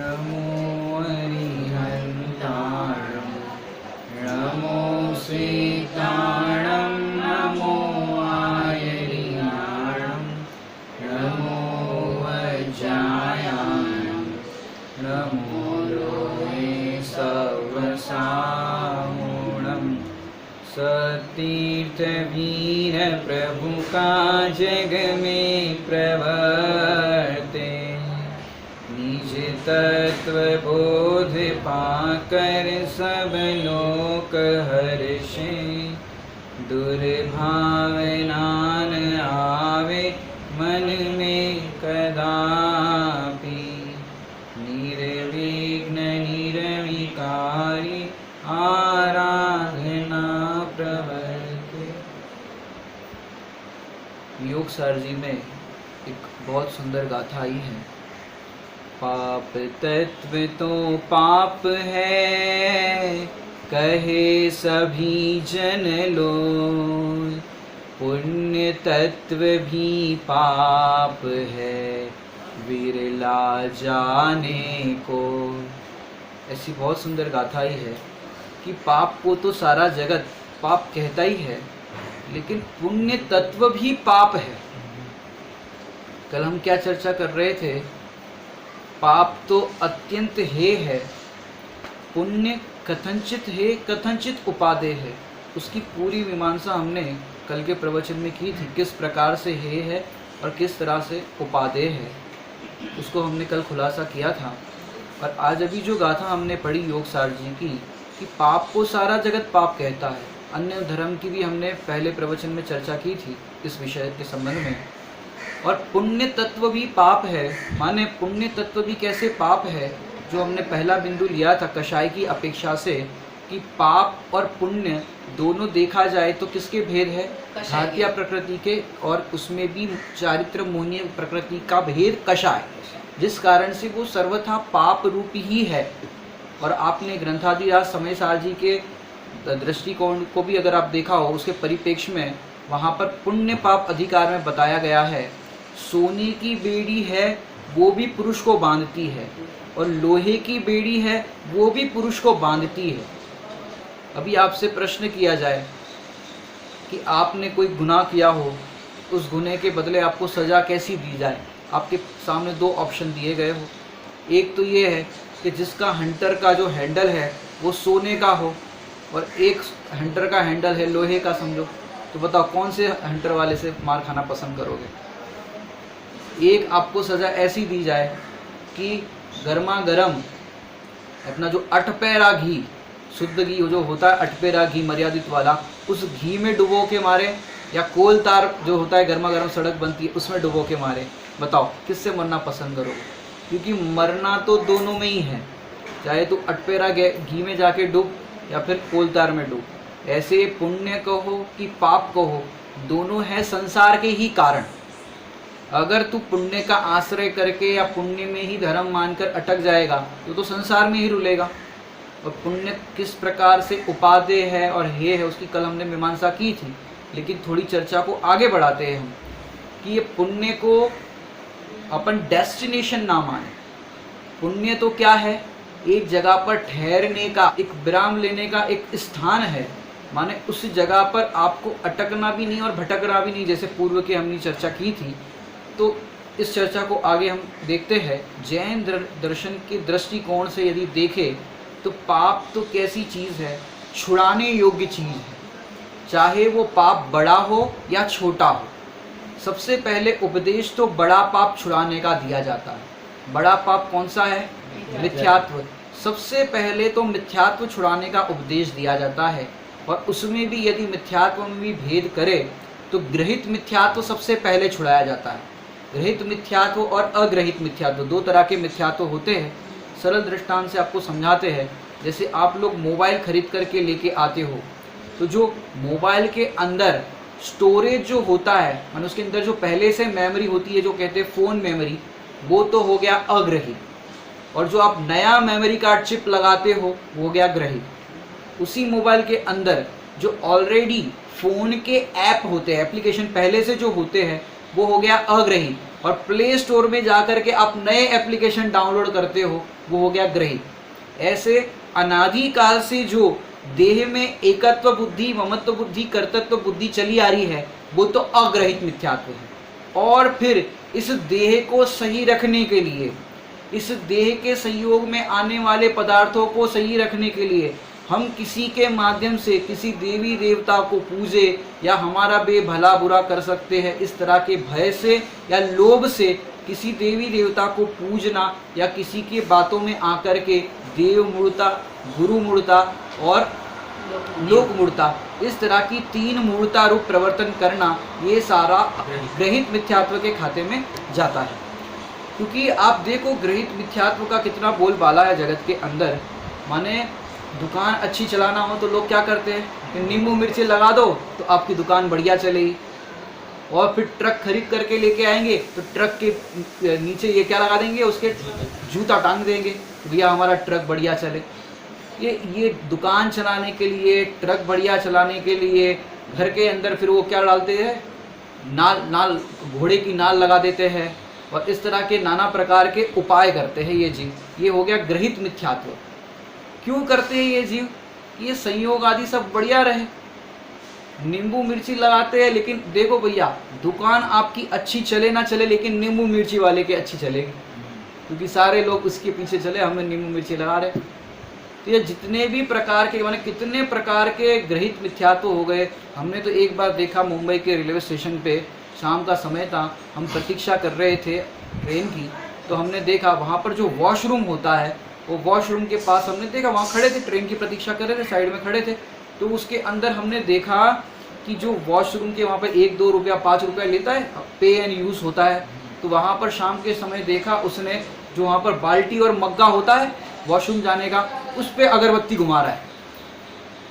नमो अरिहन्ताणं नमो श्वेताणं नमो आयरियाणं नमो वज्रायाणं नमो लोहे सवसामूणं सतीर्थवीर प्रभु का जग में प्रवर्ते निज तत्व बोध पाकर सब लोक हर्षे दुर्भावना न आवे मन में कदापि निर्विघ्न निर्विकारी आराधना प्रवर्ते। योग सार जी में एक बहुत सुंदर गाथा आई है। पाप तत्व तो पाप है कहे सभी जन लोग, पुण्य तत्व भी पाप है विरला जाने को। ऐसी बहुत सुंदर गाथा ही है कि पाप को तो सारा जगत पाप कहता ही है, लेकिन पुण्य तत्व भी पाप है। कल हम क्या चर्चा कर रहे थे? पाप तो अत्यंत हे है, पुण्य कथनचित हे कथनचित उपादेय है। उसकी पूरी मीमांसा हमने कल के प्रवचन में की थी, किस प्रकार से हे है और किस तरह से उपादेय है, उसको हमने कल खुलासा किया था। और आज अभी जो गाथा हमने पढ़ी योग सार जी की कि पाप को सारा जगत पाप कहता है, अन्य धर्म की भी हमने पहले प्रवचन में चर्चा की थी इस विषय के संबंध में। और पुण्य तत्व भी पाप है, माने पुण्य तत्व भी कैसे पाप है, जो हमने पहला बिंदु लिया था कषाय की अपेक्षा से कि पाप और पुण्य दोनों देखा जाए तो किसके भेद है? भारतीय प्रकृति के, और उसमें भी चारित्र मोहनीय प्रकृति का भेद कषाय, जिस कारण से वो सर्वथा पाप रूप ही है। और आपने ग्रंथादिराज समय सार जी के दृष्टिकोण को भी अगर आप देखा हो, उसके परिप्रेक्ष्य में वहाँ पर पुण्य पाप अधिकार में बताया गया है। सोने की बेड़ी है वो भी पुरुष को बांधती है, और लोहे की बेड़ी है वो भी पुरुष को बांधती है। अभी आपसे प्रश्न किया जाए कि आपने कोई गुनाह किया हो, उस गुनाह के बदले आपको सज़ा कैसी दी जाए? आपके सामने दो ऑप्शन दिए गए हो। एक तो ये है कि जिसका हंटर का जो हैंडल है वो सोने का हो, और एक हंटर का हैंडल है लोहे का समझो, तो बताओ कौन से हंटर वाले से मार खाना पसंद करोगे? एक आपको सज़ा ऐसी दी जाए कि गर्मा गर्म अपना जो अटपेरा घी, शुद्ध घी जो होता है अटपेरा घी मर्यादित वाला, उस घी में डुबो के मारे, या कोल तार जो होता है गर्मा गर्म सड़क बनती है उसमें डुबो के मारे। बताओ किससे मरना पसंद करोगे? क्योंकि मरना तो दोनों में ही है, चाहे तो अटपेरा घी में जाके डूब या फिर कोल तार में डूब। ऐसे पुण्य कहो कि पाप कहो, दोनों है संसार के ही कारण। अगर तू पुण्य का आश्रय करके या पुण्य में ही धर्म मानकर अटक जाएगा तो संसार में ही रुलेगा। और पुण्य किस प्रकार से उपादेय है और हे है, उसकी कल हमने मीमांसा की थी। लेकिन थोड़ी चर्चा को आगे बढ़ाते हैं हम कि ये पुण्य को अपन डेस्टिनेशन ना माने। पुण्य तो क्या है? एक जगह पर ठहरने का, एक विराम लेने का एक स्थान है, माने उस जगह पर आपको अटकना भी नहीं और भटकना भी नहीं, जैसे पूर्व के हमने चर्चा की थी। तो इस चर्चा को आगे हम देखते हैं। जैन दर्शन के दृष्टिकोण से यदि देखें तो पाप तो कैसी चीज़ है? छुड़ाने योग्य चीज़ है, चाहे वो पाप बड़ा हो या छोटा हो। सबसे पहले उपदेश तो बड़ा पाप छुड़ाने का दिया जाता है। बड़ा पाप कौन सा है? मिथ्यात्व। सबसे पहले तो मिथ्यात्व छुड़ाने का उपदेश दिया जाता है, और उसमें भी यदि मिथ्यात्व में भी भेद करे तो गृहित मिथ्यात्व सबसे पहले छुड़ाया जाता है। गृहित मिथ्यात्व और अग्रहित मिथ्यात्व दो तरह के मिथ्यात्व होते हैं। सरल दृष्टांत से आपको समझाते हैं। जैसे आप लोग मोबाइल खरीद करके लेके आते हो, तो जो मोबाइल के अंदर स्टोरेज जो होता है, मतलब उसके अंदर जो पहले से मेमोरी होती है, जो कहते हैं फ़ोन मेमोरी, वो तो हो गया अग्रहित। और जो आप नया मेमोरी कार्ड चिप लगाते हो वो हो गया ग्रहित। उसी मोबाइल के अंदर जो ऑलरेडी फ़ोन के ऐप होते हैं, एप्लीकेशन पहले से जो होते हैं, वो हो गया अग्रहित। और प्ले स्टोर में जाकर के आप नए एप्लीकेशन डाउनलोड करते हो वो हो गया ग्रहित। ऐसे अनादि काल से जो देह में एकत्व बुद्धि, ममत्व बुद्धि, कर्तृत्व बुद्धि चली आ रही है वो तो अग्रहित मिथ्यात्व है। और फिर इस देह को सही रखने के लिए, इस देह के संयोग में आने वाले पदार्थों को सही रखने के लिए हम किसी के माध्यम से किसी देवी देवता को पूजे या हमारा भला बुरा कर सकते हैं, इस तरह के भय से या लोभ से किसी देवी देवता को पूजना या किसी की बातों में आकर के देव मूर्ता, गुरु मूर्ता और लोक मूर्ता, इस तरह की 3 मूर्ता रूप प्रवर्तन करना, ये सारा ग्रहित मिथ्यात्व के खाते में जाता है। क्योंकि आप देखो ग्रहित मिथ्यात्व का कितना बोलबाला है जगत के अंदर। माने दुकान अच्छी चलाना हो तो लोग क्या करते हैं कि नींबू मिर्ची लगा दो तो आपकी दुकान बढ़िया चलेगी। और फिर ट्रक खरीद करके लेके आएंगे तो ट्रक के नीचे ये क्या लगा देंगे, उसके जूता टांग देंगे, भैया हमारा ट्रक बढ़िया चले। ये दुकान चलाने के लिए, ट्रक बढ़िया चलाने के लिए घर के अंदर फिर वो क्या डालते हैं, नाल घोड़े की नाल लगा देते हैं और इस तरह के नाना प्रकार के उपाय करते हैं ये जीव। ये हो गया ग्रहित मिथ्यात्व। क्यों करते हैं ये जीव? ये संयोग आदि सब बढ़िया रहे। नींबू मिर्ची लगाते हैं, लेकिन देखो भैया दुकान आपकी अच्छी चले ना चले, लेकिन नींबू मिर्ची वाले के अच्छी चलेगी, क्योंकि सारे लोग उसके पीछे चले, हमें नींबू मिर्ची लगा रहे। तो ये जितने भी प्रकार के, माने कितने प्रकार के ग्रहित मिथ्यात्व हो गए। हमने तो एक बार देखा मुंबई के रेलवे स्टेशन पे, शाम का समय था, हम प्रतीक्षा कर रहे थे ट्रेन की, तो हमने देखा वहाँ पर जो वॉशरूम होता है, वो वॉशरूम के पास हमने देखा, वहाँ खड़े थे, ट्रेन की प्रतीक्षा कर रहे थे, साइड में खड़े थे, तो उसके अंदर हमने देखा कि जो वॉशरूम के वहाँ पर 1-2 रुपया 5 रुपया लेता है, पे एंड यूज़ होता है, तो वहाँ पर शाम के समय देखा उसने, जो वहाँ पर बाल्टी और मग्गा होता है वॉशरूम जाने का, उस पर अगरबत्ती घुमा रहा है।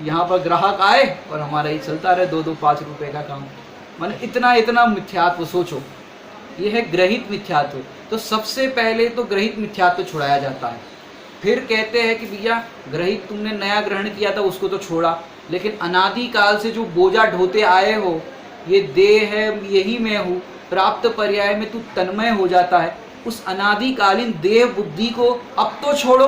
यहाँ पर ग्राहक आए और हमारा ही चलता रहे 2-2 5 रुपये का काम। माने इतना मिथ्यात्व, सोचो, ये है ग्रहित मिथ्यात्व। तो सबसे पहले तो ग्रहित मिथ्यात्व छुड़ाया जाता है। फिर कहते हैं कि भैया ग्रहित तुमने नया ग्रहण किया था उसको तो छोड़ा, लेकिन अनादि काल से जो बोझा ढोते आए हो, ये देह है, यही मैं हूँ, प्राप्त पर्याय में तू तन्मय हो जाता है, उस अनादिकालीन देह बुद्धि को अब तो छोड़ो।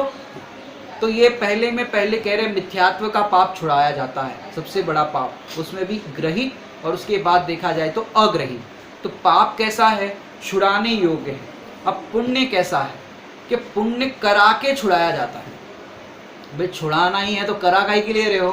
तो ये पहले कह रहे मिथ्यात्व का पाप छुड़ाया जाता है, सबसे बड़ा पाप, उसमें भी ग्रहित, और उसके बाद देखा जाए तो अग्रहित। तो पाप कैसा है, छुड़ाने योग्य है। अब पुण्य कैसा है कि पुण्य करा के छुड़ाया जाता है। भाई छुड़ाना ही है तो करा काहे के लिए रहे हो,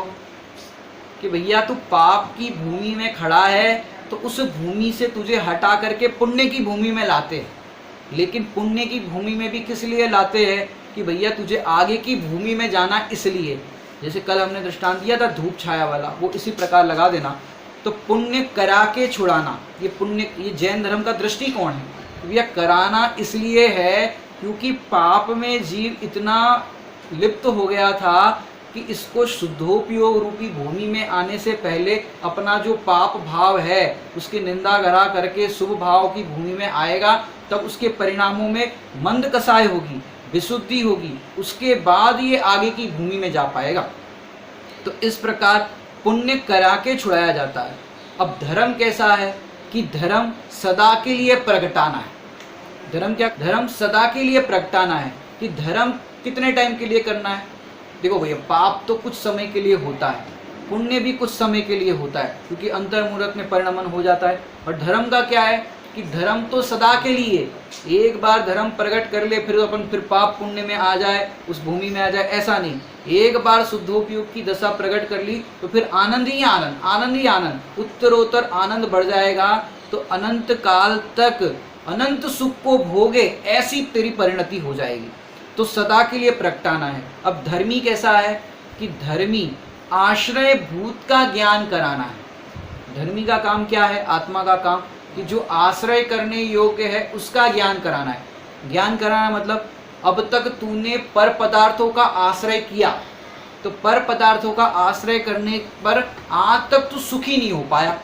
कि भैया तू पाप की भूमि में खड़ा है तो उस भूमि से तुझे हटा करके पुण्य की भूमि में लाते हैं। लेकिन पुण्य की भूमि में भी किस लिए लाते हैं कि भैया तुझे आगे की भूमि में जाना, इसलिए। जैसे कल हमने दृष्टांत दिया था धूप छाया वाला, वो इसी प्रकार लगा देना। तो पुण्य करा के छुड़ाना, ये पुण्य, ये जैन धर्म का दृष्टिकोण है। भैया कराना इसलिए है क्योंकि पाप में जीव इतना लिप्त हो गया था कि इसको शुद्धोपयोग रूपी भूमि में आने से पहले अपना जो पाप भाव है उसकी निंदा करा करके शुभ भाव की भूमि में आएगा, तब उसके परिणामों में मंद कसाय होगी, विशुद्धि होगी, उसके बाद ये आगे की भूमि में जा पाएगा। तो इस प्रकार पुण्य करा के छुड़ाया जाता है। अब धर्म कैसा है कि धर्म सदा के लिए प्रगटाना है। धर्म क्या, धर्म सदा के लिए प्रगटाना है। कि धर्म कितने टाइम के लिए करना है? देखो भैया पाप तो कुछ समय के लिए होता है, पुण्य भी कुछ समय के लिए होता है, क्योंकि अंतर्मुहूर्त में परिणमन हो जाता है। और धर्म का क्या है कि धर्म तो सदा के लिए, एक बार धर्म प्रकट कर ले फिर अपन फिर पाप पुण्य में आ जाए, उस भूमि में आ जाए, ऐसा नहीं। एक बार शुद्धोपयोग की दशा प्रकट कर ली तो फिर आनंद ही आनंद, आनंद ही आनंद, उत्तरोत्तर आनंद बढ़ जाएगा। तो अनंत काल तक अनंत सुख को भोगे, ऐसी तेरी परिणति हो जाएगी। तो सदा के लिए प्रगटाना है। अब धर्मी कैसा है कि धर्मी आश्रय भूत का ज्ञान कराना है। धर्मी का काम क्या है? आत्मा का काम कि जो आश्रय करने योग्य है उसका ज्ञान कराना है। ज्ञान कराना मतलब अब तक तूने पर पदार्थों का आश्रय किया, तो पर पदार्थों का आश्रय करने पर आज तक तू सुखी नहीं हो पाया।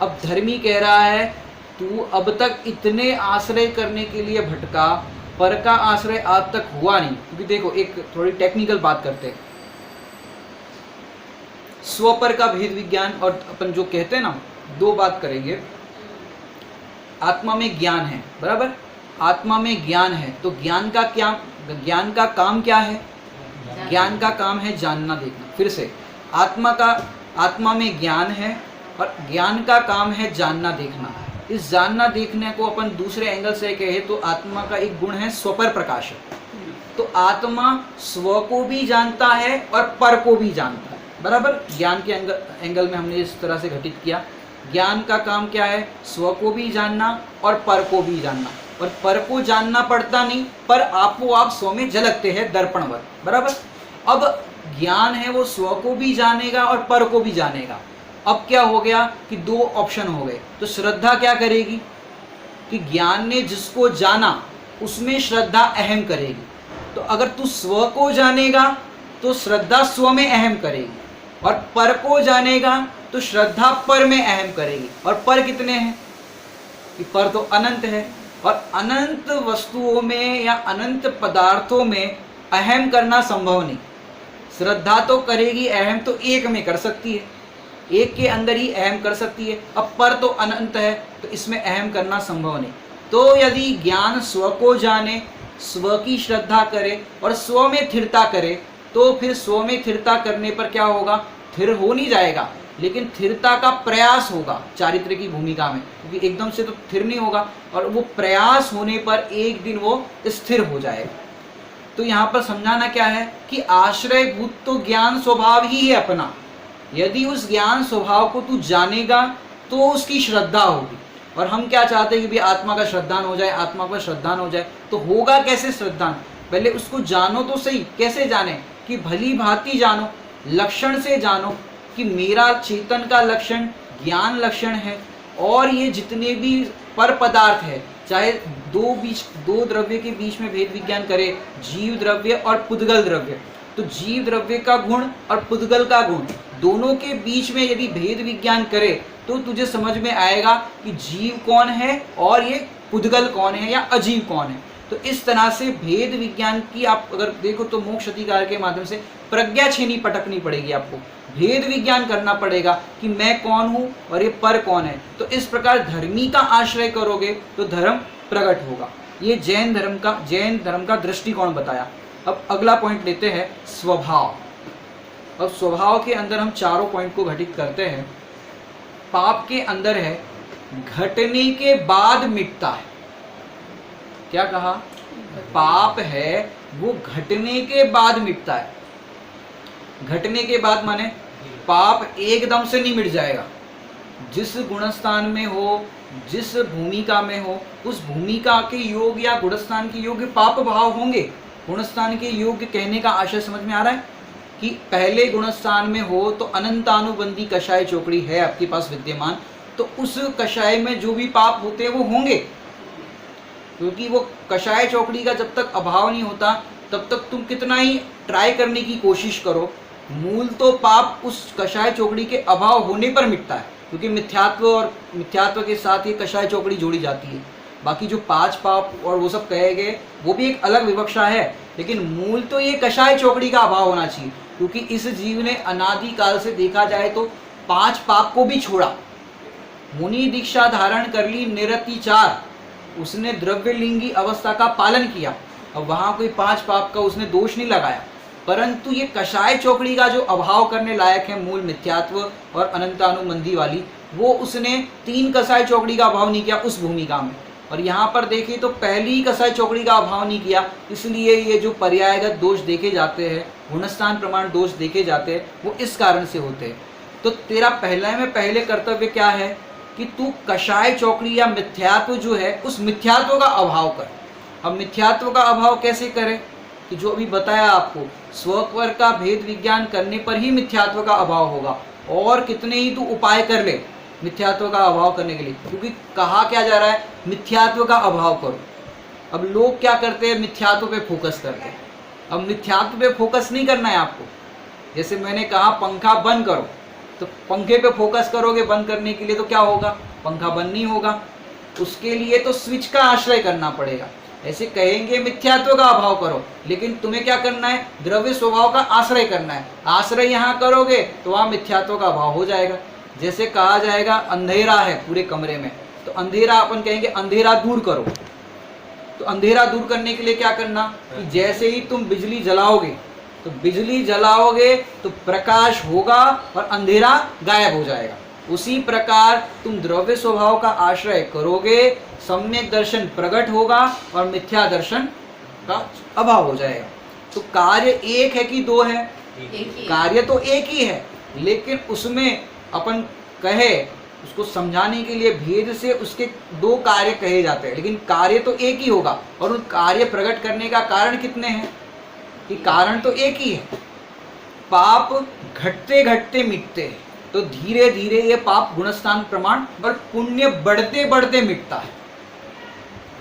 अब धर्मी कह रहा है तू अब तक इतने आश्रय करने के लिए भटका, पर का आश्रय आज तक हुआ नहीं। क्योंकि देखो एक थोड़ी टेक्निकल बात करते हैं, स्वपर का भेद विज्ञान और अपन जो कहते हैं ना, दो बात करेंगे। आत्मा में ज्ञान है, बराबर, आत्मा में ज्ञान है, तो ज्ञान का क्या ज्ञान का काम क्या है? ज्ञान का काम है जानना देखना। फिर से, आत्मा में ज्ञान है और ज्ञान का काम है जानना देखना। इस जानना देखने को अपन दूसरे एंगल से कहे तो आत्मा का एक गुण है स्वपर प्रकाश। तो आत्मा स्व को भी जानता है और पर को भी जानता है, बराबर। ज्ञान के एंगल में हमने इस तरह से घटित किया। ज्ञान का काम क्या है? स्व को भी जानना और पर को भी जानना। और पर को जानना पड़ता नहीं, पर आपको आप स्व में झलकते हैं दर्पणवत, बराबर। अब ज्ञान है वो स्व को भी जानेगा और पर को भी जानेगा। अब क्या हो गया कि दो ऑप्शन हो गए। तो श्रद्धा क्या करेगी कि ज्ञान ने जिसको जाना उसमें श्रद्धा अहम करेगी। तो अगर तू स्व को जानेगा तो श्रद्धा स्व में अहम करेगी, और पर को जानेगा तो श्रद्धा पर में अहम करेगी। और पर कितने हैं कि पर तो अनंत है, और अनंत वस्तुओं में या अनंत पदार्थों में अहम करना संभव नहीं। श्रद्धा तो करेगी अहम, तो एक में कर सकती है, एक के अंदर ही अहम कर सकती है। अब पर तो अनंत है तो इसमें अहम करना संभव नहीं। तो यदि ज्ञान स्व को जाने, स्व की श्रद्धा करे और स्व में स्थिरता करे, तो फिर स्व में स्थिरता करने पर क्या होगा? स्थिर हो नहीं जाएगा, लेकिन स्थिरता का प्रयास होगा चारित्र की भूमिका में, क्योंकि एकदम से तो स्थिर नहीं होगा, और वो प्रयास होने पर एक दिन वो स्थिर हो जाएगा। तो यहाँ पर समझाना क्या है कि आश्रयभूत तो ज्ञान स्वभाव ही है अपना। यदि उस ज्ञान स्वभाव को तू जानेगा तो उसकी श्रद्धा होगी। और हम क्या चाहते हैं कि भी आत्मा का श्रद्धान हो जाए, आत्मा का श्रद्धान हो जाए। तो होगा कैसे श्रद्धान? पहले उसको जानो तो सही। कैसे जाने? कि भली भांति जानो, लक्षण से जानो कि मेरा चेतन का लक्षण ज्ञान लक्षण है, और ये जितने भी पर पदार्थ है, चाहे दो द्रव्य के बीच में भेद विज्ञान करे, जीव द्रव्य और पुद्गल द्रव्य, तो जीव द्रव्य का गुण और पुद्गल का गुण दोनों के बीच में यदि भेद विज्ञान करे तो तुझे समझ में आएगा कि जीव कौन है और ये पुद्गल कौन है या अजीव कौन है। तो इस तरह से भेद विज्ञान की आप अगर देखो तो मोक्ष अधिकार के माध्यम से प्रज्ञा छेनी पटकनी पड़ेगी। आपको भेद विज्ञान करना पड़ेगा कि मैं कौन हूँ और ये पर कौन है। तो इस प्रकार धर्मी का आश्रय करोगे तो धर्म प्रकट होगा। ये जैन धर्म का दृष्टिकोण बताया। अब अगला पॉइंट लेते हैं स्वभाव। अब स्वभाव के अंदर हम चारों पॉइंट को घटित करते हैं। पाप के अंदर है घटने के बाद मिटता है। क्या कहा? पाप है वो घटने के बाद मिटता है। घटने के बाद माने पाप एकदम से नहीं मिट जाएगा। जिस गुणस्थान में हो, जिस भूमिका में हो, उस भूमिका के योग या गुणस्थान के योग्य पाप भाव होंगे। गुणस्थान के योग्य कहने का आशय समझ में आ रहा है कि पहले गुणस्थान में हो तो अनंतानुबंधी कषाय चौकड़ी है आपके पास विद्यमान, तो उस कषाय में जो भी पाप होते हैं वो होंगे, क्योंकि वो कषाय चौकड़ी का जब तक अभाव नहीं होता तब तक तुम कितना ही ट्राई करने की कोशिश करो, मूल तो पाप उस कषाय चौकड़ी के अभाव होने पर मिटता है, क्योंकि मिथ्यात्व और मिथ्यात्व के साथ ये कषाय चौकड़ी जोड़ी जाती है। बाकी जो 5 पाप और वो सब कहे गए वो भी एक अलग विवक्षा है, लेकिन मूल तो ये कषाय चौकड़ी का अभाव होना चाहिए, क्योंकि इस जीव ने अनादिकाल से देखा जाए तो 5 पाप को भी छोड़ा। मुनि दीक्षा धारण कर ली निरतिचार, उसने द्रव्यलिंगी अवस्था का पालन किया। अब वहाँ कोई 5 पाप का उसने दोष नहीं लगाया, परंतु ये कषाय चौकड़ी का जो अभाव करने लायक है मूल मिथ्यात्व और अनंतानुबंधी वाली, वो उसने 3 कषाय चौकड़ी का अभाव नहीं किया उस भूमिका में। और यहाँ पर देखिए तो पहली ही कषाय चौकड़ी का अभाव नहीं किया, इसलिए ये जो पर्यायगत दोष देखे जाते हैं, गुणस्थान प्रमाण दोष देखे जाते हैं, वो इस कारण से होते हैं। तो तेरा पहले कर्तव्य क्या है कि तू कषाय चौकड़ी या मिथ्यात्व जो है उस मिथ्यात्व का अभाव कर। अब मिथ्यात्व का अभाव कैसे करें कि जो अभी बताया आपको, स्वपर का भेद विज्ञान करने पर ही मिथ्यात्व का अभाव होगा, और कितने ही तू उपाय कर ले मिथ्यात्व का अभाव करने के लिए, क्योंकि कहा क्या जा रहा है मिथ्यात्व का अभाव करो। अब लोग क्या करते हैं, मिथ्यात्व पे फोकस करते हैं। अब मिथ्यात्व पे फोकस नहीं करना है आपको। जैसे मैंने कहा पंखा बंद करो, तो पंखे पे फोकस करोगे बंद करने के लिए तो क्या होगा, पंखा बंद नहीं होगा। उसके लिए तो स्विच का आश्रय करना पड़ेगा। ऐसे कहेंगे मिथ्यात्व का अभाव करो, लेकिन तुम्हें क्या करना है, द्रव्य स्वभाव का आश्रय करना है। आश्रय यहाँ करोगे तो वहाँ मिथ्यात्व का अभाव हो जाएगा। जैसे कहा जाएगा अंधेरा है पूरे कमरे में, तो अंधेरा अपन कहेंगे अंधेरा दूर करो, तो अंधेरा दूर करने के लिए क्या करना कि जैसे ही तुम बिजली जलाओगे तो बिजली जलाओगे तो प्रकाश होगा और अंधेरा गायब हो जाएगा। उसी प्रकार तुम द्रव्य स्वभाव का आश्रय करोगे, सम्यक दर्शन प्रकट होगा और मिथ्या दर्शन का अभाव हो जाएगा। तो कार्य एक है कि दो है? कार्य तो एक ही है, लेकिन उसमें अपन कहे उसको समझाने के लिए भेद से उसके दो कार्य कहे जाते हैं, लेकिन कार्य तो एक ही होगा। और उन कार्य प्रकट करने का कारण कितने हैं कि कारण तो एक ही है। पाप घटते घटते मिटते हैं, तो धीरे धीरे ये पाप गुणस्थान प्रमाण और पुण्य बढ़ते बढ़ते मिटता है।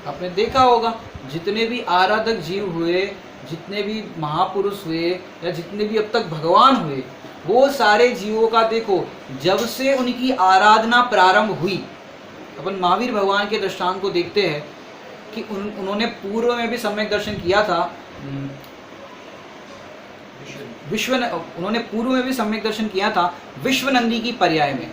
आपने देखा होगा जितने भी आराधक जीव हुए, जितने भी महापुरुष हुए या जितने भी अब तक भगवान हुए, वो सारे जीवों का देखो जब से उनकी आराधना प्रारंभ हुई, अपन महावीर भगवान के दृष्टांत को देखते हैं कि उन्होंने पूर्व में भी सम्यक दर्शन किया था। उन्होंने पूर्व में भी सम्यक दर्शन किया था विश्वनंदी की पर्याय में।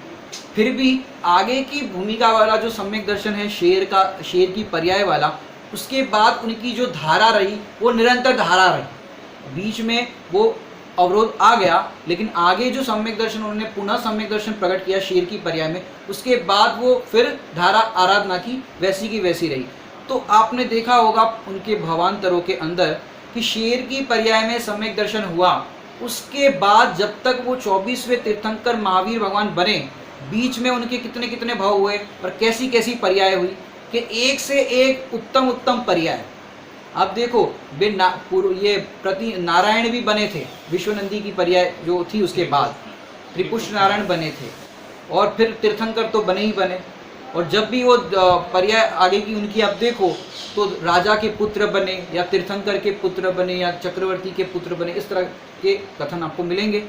फिर भी आगे की भूमिका वाला जो सम्यक दर्शन है शेर की पर्याय वाला, उसके बाद उनकी जो धारा रही वो निरंतर धारा रही। बीच में वो अवरोध आ गया, लेकिन आगे जो सम्यक दर्शन उन्होंने पुनः सम्यक दर्शन प्रकट किया शेर की पर्याय में, उसके बाद वो फिर धारा आराधना की वैसी रही। तो आपने देखा होगा उनके भावांतरों के अंदर कि शेर की पर्याय में सम्यक दर्शन हुआ, उसके बाद जब तक वो 24वें तीर्थंकर महावीर भगवान बने, बीच में उनके कितने कितने भाव हुए और कैसी कैसी पर्याय हुई कि एक से एक उत्तम उत्तम पर्याय। अब देखो ये प्रति नारायण भी बने थे, विश्वनंदी की पर्याय जो थी उसके बाद त्रिपुष्ट नारायण बने थे, और फिर तीर्थंकर तो बने ही बने। और जब भी वो पर्याय आगे की उनकी आप देखो तो राजा के पुत्र बने या तीर्थंकर के पुत्र बने या चक्रवर्ती के पुत्र बने, इस तरह के कथन आपको मिलेंगे।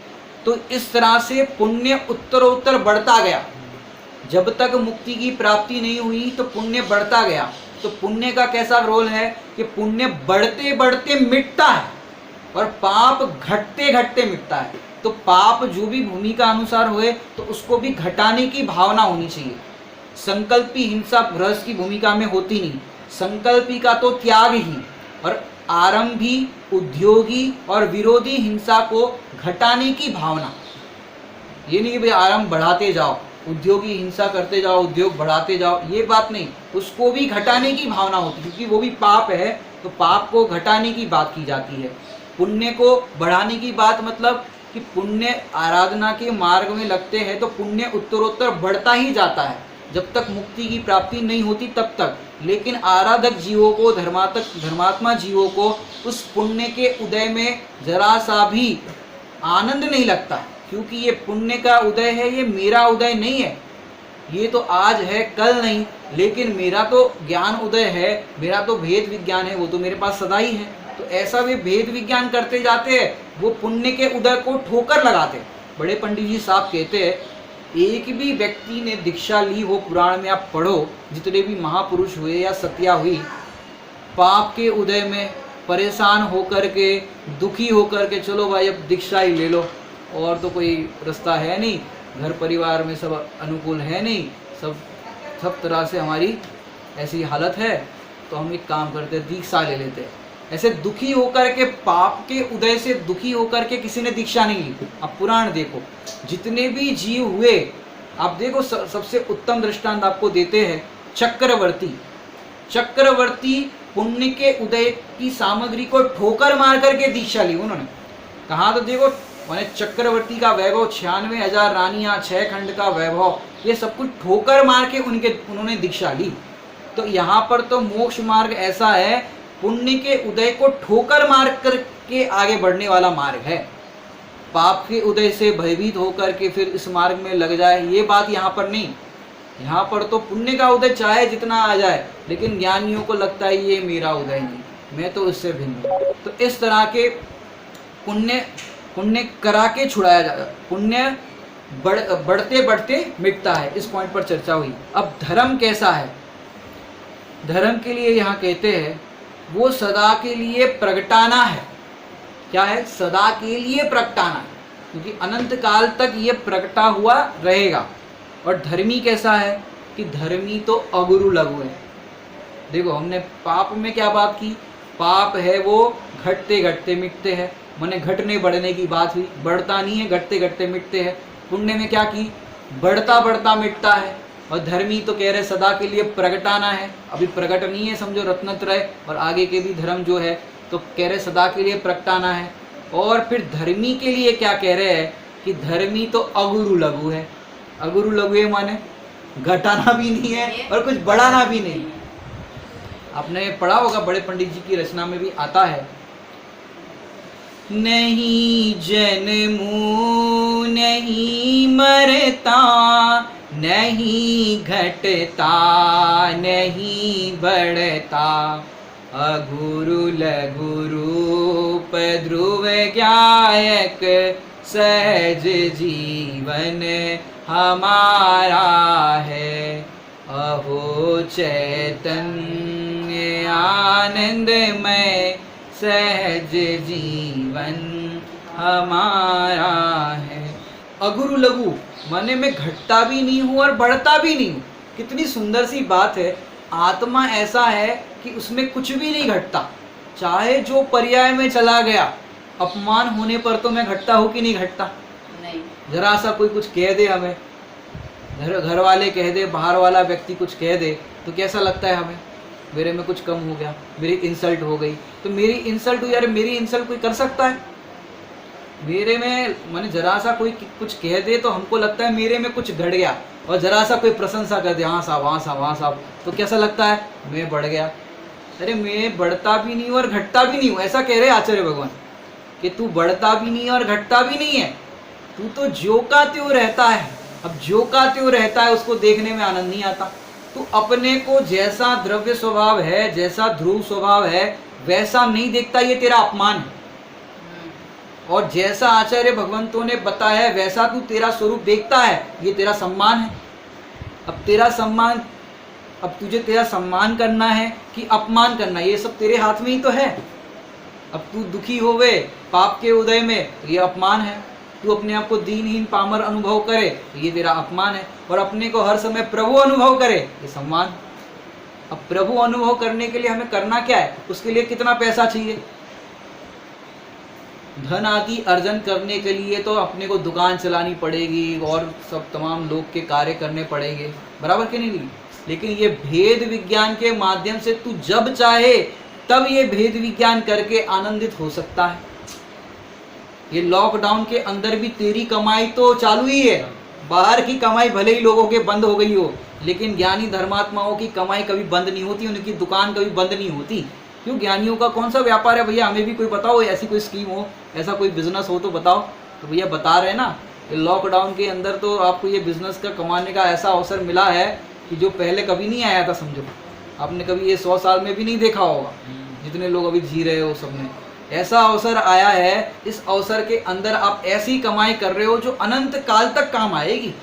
तो इस तरह से पुण्य उत्तरोत्तर बढ़ता गया। जब तक मुक्ति की प्राप्ति नहीं हुई तो पुण्य बढ़ता गया। तो पुण्य का कैसा रोल है कि पुण्य बढ़ते बढ़ते मिटता है और पाप घटते घटते मिटता है। तो पाप जो भी भूमिका अनुसार हुए तो उसको भी घटाने की भावना होनी चाहिए। संकल्पी हिंसा गृहस्थ की भूमिका में होती नहीं, संकल्पी का तो त्याग ही, और आरंभी, उद्योगी और विरोधी हिंसा को घटाने की भावना। ये नहीं कि भाई आरंभ बढ़ाते जाओ, उद्योगी हिंसा करते जाओ, उद्योग बढ़ाते जाओ, ये बात नहीं, उसको भी घटाने की भावना होती है, क्योंकि वो भी पाप है। तो पाप को घटाने की बात की जाती है। पुण्य को बढ़ाने की बात मतलब कि पुण्य आराधना के मार्ग में लगते हैं तो पुण्य उत्तरोत्तर बढ़ता ही जाता है जब तक मुक्ति की प्राप्ति नहीं होती तब तक। लेकिन आराधक जीवों को, धर्मात्मा जीवों को उस पुण्य के उदय में जरा सा भी आनंद नहीं लगता, क्योंकि ये पुण्य का उदय है, ये मेरा उदय नहीं है। ये तो आज है कल नहीं, लेकिन मेरा तो ज्ञान उदय है, मेरा तो भेद विज्ञान है, वो तो मेरे पास सदा ही है। तो ऐसा वे भेद विज्ञान करते जाते हैं, वो पुण्य के उदय को ठोकर लगाते। बड़े पंडित जी साहब कहते हैं, एक भी व्यक्ति ने दीक्षा ली हो, पुराण में आप पढ़ो, जितने भी महापुरुष हुए या सतिया हुई, पाप के उदय में परेशान होकर के, दुखी होकर के, चलो भाई अब दीक्षा ही ले लो, और तो कोई रास्ता है नहीं, घर परिवार में सब अनुकूल है नहीं, सब तरह से हमारी ऐसी हालत है, तो हम एक काम करते हैं दीक्षा ले लेते हैं। ऐसे दुखी होकर के, पाप के उदय से दुखी होकर के किसी ने दीक्षा नहीं ली। अब पुराण देखो, जितने भी जीव हुए, आप देखो सबसे उत्तम दृष्टांत आपको देते हैं चक्रवर्ती। चक्रवर्ती पुण्य के उदय की सामग्री को ठोकर मार करके दीक्षा ली उन्होंने। कहाँ तो देखो, मैंने चक्रवर्ती का वैभव, 96,000 रानियां, 6 खंड का वैभव, ये सब कुछ ठोकर मार के उन्होंने दीक्षा ली। तो यहाँ पर तो मोक्ष मार्ग ऐसा है, पुण्य के उदय को ठोकर मार करके आगे बढ़ने वाला मार्ग है। पाप के उदय से भयभीत होकर के फिर इस मार्ग में लग जाए, ये बात यहाँ पर नहीं। यहाँ पर तो पुण्य का उदय चाहे जितना आ जाए, लेकिन ज्ञानियों को लगता है ये मेरा उदय नहीं, मैं तो इससे भिन्न हूँ। तो इस तरह के पुण्य करा के छुड़ाया जाता, पुण्य बढ़ते बढ़ते मिटता है। इस पॉइंट पर चर्चा हुई। अब धर्म कैसा है? धर्म के लिए यहाँ कहते हैं वो सदा के लिए प्रगटाना है। क्या है? सदा के लिए प्रगटाना, क्योंकि अनंत काल तक ये प्रगटा हुआ रहेगा। और धर्मी कैसा है कि धर्मी तो अगुरु लघु है। देखो हमने पाप में क्या बात की, पाप है वो घटते घटते मिटते हैं, माने घटने बढ़ने की बात हुई, बढ़ता नहीं है, घटते घटते मिटते हैं। पुण्य में क्या की, बढ़ता बढ़ता मिटता है। और धर्मी तो कह रहे सदा के लिए प्रगटाना है, अभी प्रकट नहीं है समझो रत्नत्रय और आगे के भी धर्म जो है, तो कह रहे सदा के लिए प्रगटाना है। और फिर धर्मी के लिए क्या कह रहे हैं कि धर्मी तो अगुरु लघु है। अगुरु लघु है माने घटाना भी नहीं है और कुछ बढ़ाना भी नहीं। आपने पढ़ा होगा बड़े पंडित जी की रचना में भी आता है, नहीं जन्मू नहीं मरता, नहीं घटता नहीं बढ़ता, अगुरु लघु रूप ध्रुव ज्ञायक, सहज जीवन हमारा है। अहो चैतन्य आनंदमय, सहज जीवन हमारा है। अगुरु लघु माने मैं घटता भी नहीं हूँ और बढ़ता भी नहीं हूँ। कितनी सुंदर सी बात है। आत्मा ऐसा है कि उसमें कुछ भी नहीं घटता, चाहे जो पर्याय में चला गया। अपमान होने पर तो मैं घटता हूँ कि नहीं घटता? नहीं। जरा सा कोई कुछ कह दे हमें, घर वाले कह दे, बाहर वाला व्यक्ति कुछ कह दे, तो कैसा लगता है हमें? मेरे में कुछ कम हो गया, मेरी इंसल्ट हो गई। तो मेरी इंसल्ट हुई, यार मेरी इंसल्ट कोई कर सकता है? मेरे में माने जरा सा कोई कुछ कह दे तो हमको लगता है मेरे में कुछ घट गया, और जरा सा कोई प्रशंसा कर दे, हाँ साहब हाँ साहब हाँ साहब, तो कैसा लगता है? मैं बढ़ गया। अरे मैं बढ़ता भी नहीं हूँ और घटता भी नहीं हूँ, ऐसा कह रहे आचार्य भगवान कि तू बढ़ता भी नहीं है और घटता भी नहीं है, तू तो ज्यों का त्यों रहता है। अब ज्यों का त्यों रहता है उसको देखने में आनंद नहीं आता। तू अपने को जैसा द्रव्य स्वभाव है, जैसा ध्रुव स्वभाव है, वैसा नहीं देखता, ये तेरा अपमान है। और जैसा आचार्य भगवंतों ने बताया है वैसा तू तेरा स्वरूप देखता है, ये तेरा सम्मान है। अब तेरा सम्मान, अब तुझे तेरा सम्मान करना है कि अपमान करना, ये सब तेरे हाथ में ही तो है। अब तू दुखी होवे पाप के उदय में तो ये अपमान है, तू अपने आप को दीनहीन पामर अनुभव करे तो ये तेरा अपमान है, और अपने को हर समय प्रभु अनुभव करे ये सम्मान। अब प्रभु अनुभव करने के लिए हमें करना क्या है? उसके लिए कितना पैसा चाहिए? धन आदि अर्जन करने के लिए तो अपने को दुकान चलानी पड़ेगी और सब तमाम लोग के कार्य करने पड़ेंगे, बराबर के नहीं? लेकिन ये भेद विज्ञान के माध्यम से तू जब चाहे तब ये भेद विज्ञान करके आनंदित हो सकता है। ये लॉकडाउन के अंदर भी तेरी कमाई तो चालू ही है, बाहर की कमाई भले ही लोगों के बंद हो गई हो, लेकिन ज्ञानी धर्मात्माओं की कमाई कभी बंद नहीं होती, उनकी दुकान कभी बंद नहीं होती। क्यों? ज्ञानियों का कौन सा व्यापार है भैया? हमें भी कोई बताओ, ऐसी कोई स्कीम हो, ऐसा कोई बिजनेस हो तो बताओ। तो भैया बता रहे हैं ना, लॉकडाउन के अंदर तो आपको ये बिजनेस का कमाने का ऐसा अवसर मिला है कि जो पहले कभी नहीं आया था। समझो आपने कभी ये 100 साल में भी नहीं देखा होगा, जितने लोग अभी जी रहे हो सबने ऐसा अवसर आया है। इस अवसर के अंदर आप ऐसी कमाई कर रहे हो जो अनंत काल तक काम आएगी।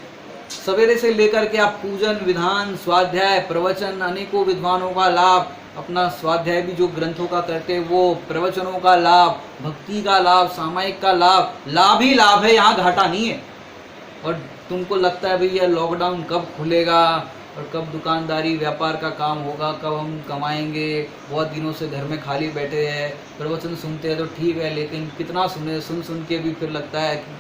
सवेरे से लेकर के आप पूजन विधान स्वाध्याय प्रवचन अनेकों विद्वानों का लाभ, अपना स्वाध्याय भी जो ग्रंथों का करते वो, प्रवचनों का लाभ, भक्ति का लाभ, सामायिक का लाभ, लाभ ही लाभ है, यहाँ घाटा नहीं है। और तुमको लगता है भैया लॉकडाउन कब खुलेगा और कब दुकानदारी व्यापार का काम होगा, कब हम कमाएंगे, बहुत दिनों से घर में खाली बैठे हैं, प्रवचन सुनते हैं तो ठीक है, लेकिन कितना सुने, सुन सुन के भी फिर लगता है कि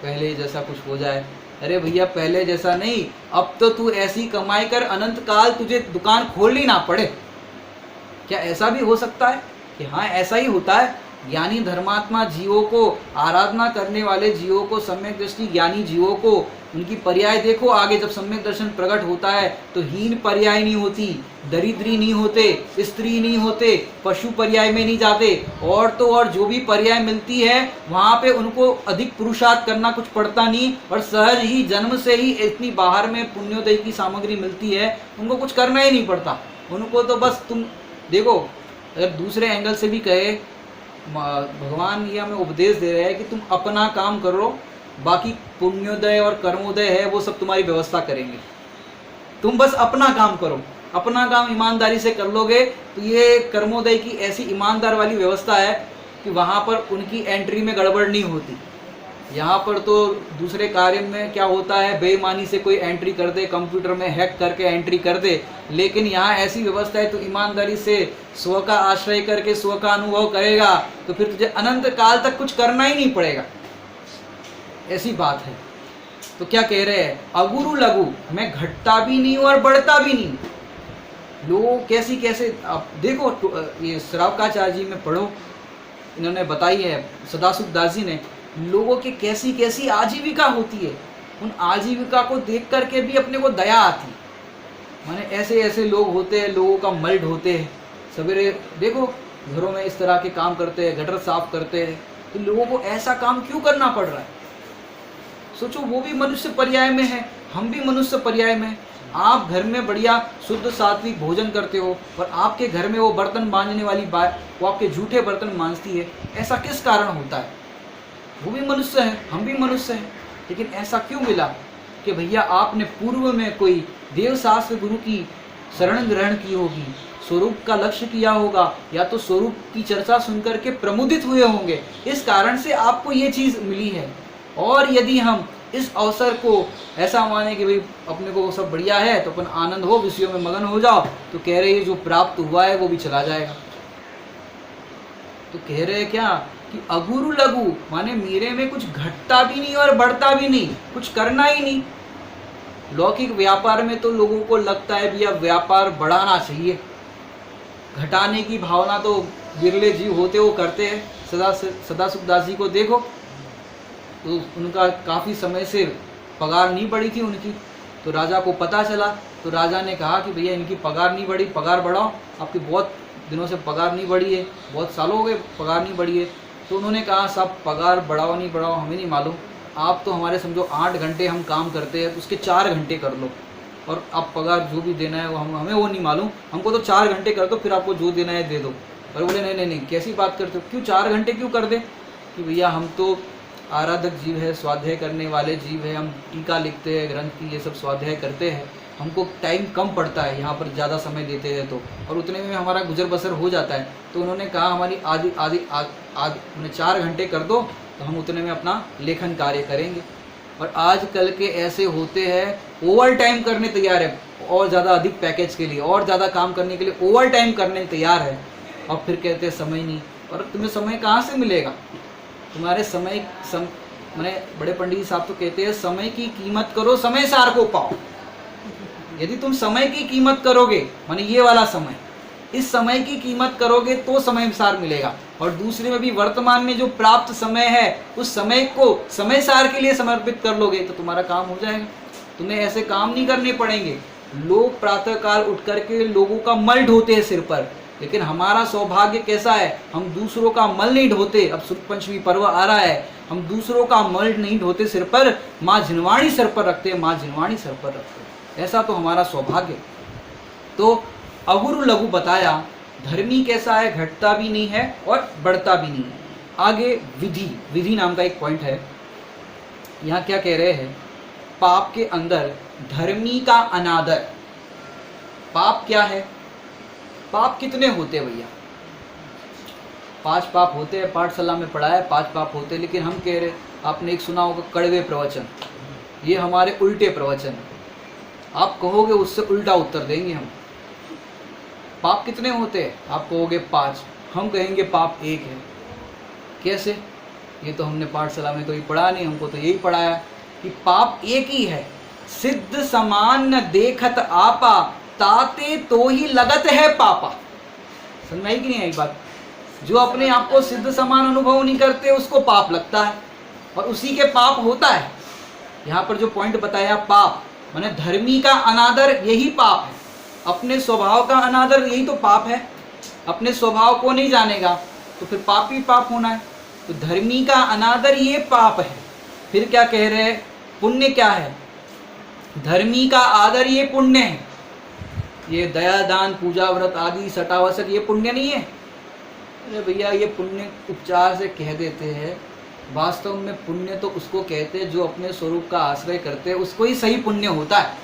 पहले जैसा कुछ हो जाए। अरे भैया पहले जैसा नहीं, अब तो तू ऐसी कमाई कर अनंत काल तुझे दुकान खोलनी ना पड़े। क्या ऐसा भी हो सकता है? कि हाँ ऐसा ही होता है। ज्ञानी धर्मात्मा जीवों को, आराधना करने वाले जीवों को, सम्यक दृष्टि ज्ञानी जीवों को, उनकी पर्याय देखो। आगे जब सम्यक दर्शन प्रकट होता है तो हीन पर्याय नहीं होती, दरिद्री नहीं होते, स्त्री नहीं होते, पशु पर्याय में नहीं जाते, और तो और जो भी पर्याय मिलती है वहाँ पे उनको अधिक पुरुषार्थ करना कुछ पड़ता नहीं, और सहज ही जन्म से ही इतनी बाहर में पुण्योदय की सामग्री मिलती है, उनको कुछ करना ही नहीं पड़ता। उनको तो बस तुम देखो, अगर दूसरे एंगल से भी कहे, भगवान ये हमें उपदेश दे रहे हैं कि तुम अपना काम करो, बाकी पुण्योदय और कर्मोदय है वो सब तुम्हारी व्यवस्था करेंगे। तुम बस अपना काम करो, अपना काम ईमानदारी से कर लोगे तो ये कर्मोदय की ऐसी ईमानदार वाली व्यवस्था है कि वहाँ पर उनकी एंट्री में गड़बड़ नहीं होती। यहाँ पर तो दूसरे कार्य में क्या होता है, बेईमानी से कोई एंट्री कर दे, कंप्यूटर में हैक करके एंट्री कर दे, लेकिन यहाँ ऐसी व्यवस्था है तो ईमानदारी से स्व का आश्रय करके स्व का अनुभव करेगा तो फिर तुझे अनंत काल तक कुछ करना ही नहीं पड़ेगा, ऐसी बात है। तो क्या कह रहे हैं, अगुरु लघु, मैं घटता भी नहीं हूँ और बढ़ता भी नहीं। लोग कैसे आप देखो, ये श्रावकाचार्य जी में पढ़ो, इन्होंने बताई है सदाशिव दास जी ने, लोगों की कैसी आजीविका होती है, उन आजीविका को देख करके भी अपने को दया आती। माने ऐसे लोग होते हैं, लोगों का मल्ड होते हैं, सवेरे देखो घरों में इस तरह के काम करते हैं, गटर साफ करते हैं, तो लोगों को ऐसा काम क्यों करना पड़ रहा है? सोचो, वो भी मनुष्य पर्याय में है, हम भी मनुष्य पर्याय में हैं। आप घर में बढ़िया शुद्ध सात्विक भोजन करते हो और आपके घर में वो बर्तन मांजने वाली बात, वो आपके झूठे बर्तन मांजती है, ऐसा किस कारण होता है? वो भी मनुष्य है, हम भी मनुष्य हैं, लेकिन ऐसा क्यों मिला कि भैया आपने पूर्व में कोई देवशास्त्र गुरु की शरण ग्रहण की होगी, स्वरूप का लक्ष्य किया होगा, या तो स्वरूप की चर्चा सुनकर के प्रमुदित हुए होंगे, इस कारण से आपको ये चीज़ मिली है। और यदि हम इस अवसर को ऐसा माने कि भाई अपने को सब बढ़िया है तो अपन आनंद हो, विषयों में मगन हो जाओ, तो कह रहे जो प्राप्त हुआ है वो भी चला जाएगा। तो कह रहे क्या कि अगुरु लघु, माने मेरे में कुछ घटता भी नहीं और बढ़ता भी नहीं, कुछ करना ही नहीं। लौकिक व्यापार में तो लोगों को लगता है भैया व्यापार बढ़ाना चाहिए, घटाने की भावना तो बिरले जीव होते वो करते हैं। सदाशिव दास जी को देखो तो उनका काफ़ी समय से पगार नहीं बढ़ी थी उनकी, तो राजा को पता चला, तो राजा ने कहा कि भैया इनकी पगार नहीं बढ़ी, पगार बढ़ाओ, आपकी बहुत दिनों से पगार नहीं बढ़ी है, बहुत सालों हो गए पगार नहीं बढ़ी है। तो उन्होंने कहा साहब पगार बढ़ाओ नहीं बढ़ाओ हमें नहीं मालूम, आप तो हमारे समझो 8 घंटे हम काम करते हैं तो उसके 4 घंटे कर लो, और आप पगार जो भी देना है वो हमें वो नहीं मालूम, हमको तो 4 घंटे कर दो, फिर आपको जो देना है दे दो। पर बोले नहीं, कैसी बात करते हो, क्यों 4 घंटे क्यों कर दे? कि भैया हम तो आराधक जीव है, स्वाध्याय करने वाले जीव है, हम टीका लिखते हैं, ग्रंथ की ये सब स्वाध्याय करते हैं, हमको टाइम कम पड़ता है यहाँ पर ज़्यादा समय देते हैं तो, और उतने में हमारा गुजर बसर हो जाता है। तो उन्होंने कहा हमारी आधी 4 घंटे कर दो तो हम उतने में अपना लेखन कार्य करेंगे। और आजकल के ऐसे होते हैं ओवर टाइम करने तैयार है, और ज़्यादा अधिक पैकेज के लिए, और ज़्यादा काम करने के लिए ओवर टाइम करने तैयार है, और फिर कहते हैं समय नहीं। और तुम्हें समय कहाँ से मिलेगा? तुम्हारे मैंने बड़े पंडित साहब तो कहते हैं समय की कीमत करो, समय सार को पाओ। यदि तुम समय की कीमत करोगे, माने ये वाला समय, इस समय की कीमत करोगे तो समय सार मिलेगा। और दूसरे में भी वर्तमान में जो प्राप्त समय है उस समय को समय सार के लिए समर्पित कर लोगे तो तुम्हारा काम हो जाएगा। तुम्हें ऐसे काम नहीं करने पड़ेंगे। लोग प्रातःकाल उठ करके लोगों का मल ढोते हैं सिर पर, लेकिन हमारा सौभाग्य कैसा है, हम दूसरों का मल नहीं ढोते। अब शुक्ल पंचमी पर्व आ रहा है, हम दूसरों का मल नहीं ढोते सिर पर, माँ जिनवाणी सर पर रखते हैं, माँ जिनवाणी सर पर रखते हैं। ऐसा तो हमारा सौभाग्य। तो अगुरु लघु बताया, धर्मी कैसा है, घटता भी नहीं है और बढ़ता भी नहीं है। आगे विधि नाम का एक पॉइंट है। यहाँ क्या कह रहे हैं, पाप के अंदर धर्मी का अनादर। पाप क्या है? पाप कितने होते हैं भैया? 5 पाप होते हैं, पाठशाला में पढ़ा है 5 पाप होते हैं, लेकिन हम कह रहे, आपने एक सुना होगा कड़वे प्रवचन, ये हमारे उल्टे प्रवचन है। आप कहोगे उससे उल्टा उत्तर देंगे हम। पाप कितने होते हैं? आप कहोगे 5, हम कहेंगे पाप 1 है। कैसे? ये तो हमने पाठशाला में कभी पढ़ा नहीं, हमको तो यही पढ़ाया कि पाप एक ही है। सिद्ध समान न देखत आपा, ताते तो ही लगत है पापा। समझ में आई कि नहीं आई बात? जो अपने आप को सिद्ध समान अनुभव नहीं करते उसको पाप लगता है, और उसी के पाप होता है। यहाँ पर जो पॉइंट बताया, पाप माने धर्मी का अनादर, यही पाप है। अपने स्वभाव का अनादर, यही तो पाप है। अपने स्वभाव को नहीं जानेगा तो फिर पाप ही पाप होना है। तो धर्मी का अनादर ये पाप है। फिर क्या कह रहे हैं, पुण्य क्या है? धर्मी का आदर ये पुण्य है। ये दया दान पूजा व्रत आदि सटावसट ये पुण्य नहीं है। अरे भैया ये पुण्य उपचार से कह देते हैं, वास्तव में पुण्य तो उसको कहते हैं जो अपने स्वरूप का आश्रय करते हैं, उसको ही सही पुण्य होता है।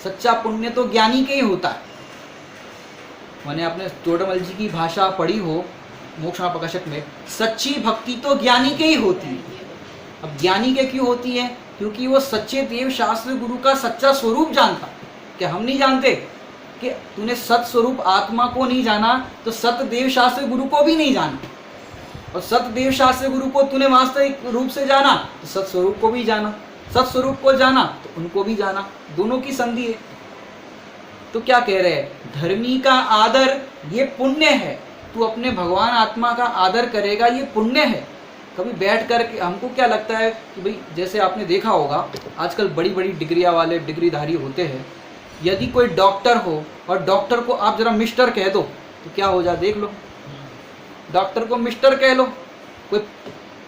सच्चा पुण्य तो ज्ञानी के ही होता है। मैंने आपने टोडरमल जी की भाषा पढ़ी हो मोक्षणा प्रकाशक में, सच्ची भक्ति तो ज्ञानी के ही होती है। अब ज्ञानी के क्यों होती है? क्योंकि वो सच्चे देव शास्त्र गुरु का सच्चा स्वरूप जानता। क्या हम नहीं जानते कि तूने सत स्वरूप आत्मा को नहीं जाना तो सत देव शास्त्र गुरु को भी नहीं जाना, और सत देव शास्त्र गुरु को तूने वास्तविक रूप से जाना तो सत स्वरूप को भी जाना, सत स्वरूप को जाना तो उनको भी जाना, दोनों की संधि है। तो क्या कह रहे हैं? धर्मी का आदर ये पुण्य है। तू अपने भगवान आत्मा का आदर करेगा, ये पुण्य है। कभी बैठ कर के हमको क्या लगता है कि भाई, जैसे आपने देखा होगा आजकल बड़ी बड़ी डिग्रियां वाले डिग्रीधारी होते हैं, यदि कोई डॉक्टर हो और डॉक्टर को आप जरा मिस्टर कह दो तो क्या हो जाए, देख लो। डॉक्टर को मिस्टर कह लो, कोई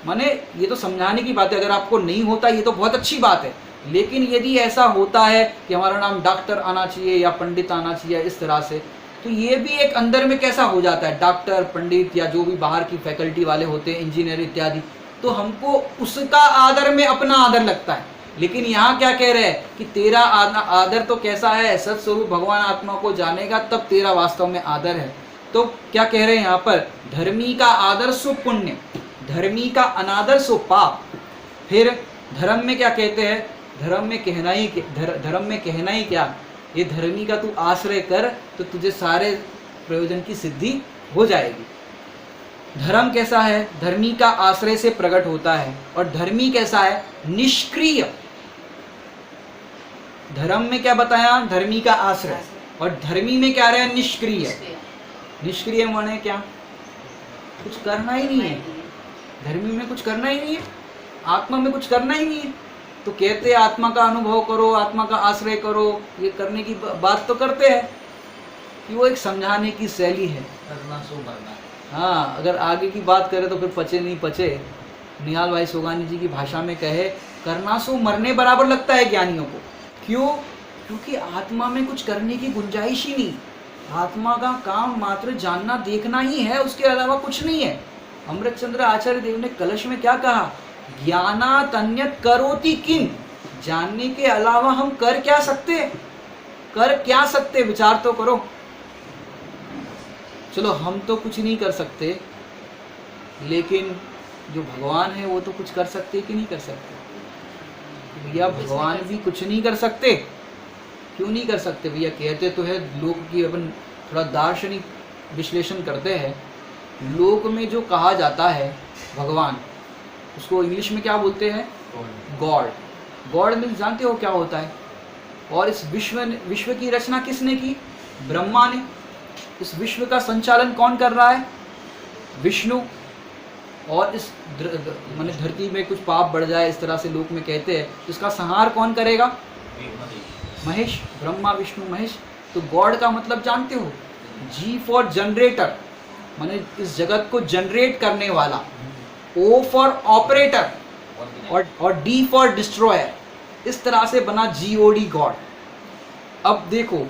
माने, ये तो समझाने की बात है। अगर आपको नहीं होता ये तो बहुत अच्छी बात है, लेकिन यदि ऐसा होता है कि हमारा नाम डॉक्टर आना चाहिए या पंडित आना चाहिए इस तरह से, तो ये भी एक अंदर में कैसा हो जाता है, डॉक्टर, पंडित या जो भी बाहर की फैकल्टी वाले होते हैं, इंजीनियर इत्यादि, तो हमको उसका आदर में अपना आदर लगता है। लेकिन यहाँ क्या कह रहे हैं कि तेरा आदर तो कैसा है, सत्स्वरूप भगवान आत्मा को जानेगा तब तेरा वास्तव में आदर है। तो क्या कह रहे हैं यहाँ पर? धर्मी का आदर सो पुण्य, धर्मी का अनादर सो पाप। फिर धर्म में क्या कहते हैं? धर्म में कहना ही क्या, ये धर्मी का तू आश्रय कर तो तुझे सारे प्रयोजन की सिद्धि हो जाएगी। धर्म कैसा है? धर्मी का आश्रय से प्रकट होता है। और धर्मी कैसा है? निष्क्रिय। धर्म में क्या बताया? धर्मी का आश्रय। और धर्मी में क्या रहा? निष्क्रिय। निष्क्रिय माने क्या? कुछ करना ही नहीं है। धर्मी में कुछ करना ही नहीं है, आत्मा में कुछ करना ही नहीं है। तो कहते हैं आत्मा का अनुभव करो, आत्मा का आश्रय करो, ये करने की बात तो करते हैं कि वो एक समझाने की शैली है, करना सो मरना। हाँ, अगर आगे की बात करें तो फिर पचे नहीं पचे। निहाल भाई सोगानी जी की भाषा में कहे, करना सो मरने बराबर लगता है ज्ञानियों को। क्यों? क्योंकि आत्मा में कुछ करने की गुंजाइश ही नहीं। आत्मा का काम मात्र जानना देखना ही है, उसके अलावा कुछ नहीं है। अमृतचंद्र आचार्य देव ने कलश में क्या कहा? ज्ञानात् अन्यत् करोति किं। जानने के अलावा हम कर क्या सकते? कर क्या सकते? विचार तो करो। चलो हम तो कुछ नहीं कर सकते, लेकिन जो भगवान है वो तो कुछ कर सकते कि नहीं कर सकते? भैया भगवान भी कुछ नहीं कर सकते। क्यों नहीं कर सकते भैया? कहते तो है लोक की, अपन थोड़ा दार्शनिक विश्लेषण करते हैं। लोक में जो कहा जाता है भगवान, उसको इंग्लिश में क्या बोलते हैं? गॉड। गॉड मीन्स जानते हो क्या होता है? और इस विश्व की रचना किसने की? ब्रह्मा ने। इस विश्व का संचालन कौन कर रहा है? विष्णु। और इस माने धरती में कुछ पाप बढ़ जाए इस तरह से लोक में कहते हैं, इसका संहार कौन करेगा? महेश। ब्रह्मा विष्णु महेश। तो गॉड का मतलब जानते हो? जी फॉर जनरेटर, माने इस जगत को जनरेट करने वाला। ओ फॉर ऑपरेटर और डी फॉर डिस्ट्रॉयर। इस तरह से बना GOD गॉड। अब देखो,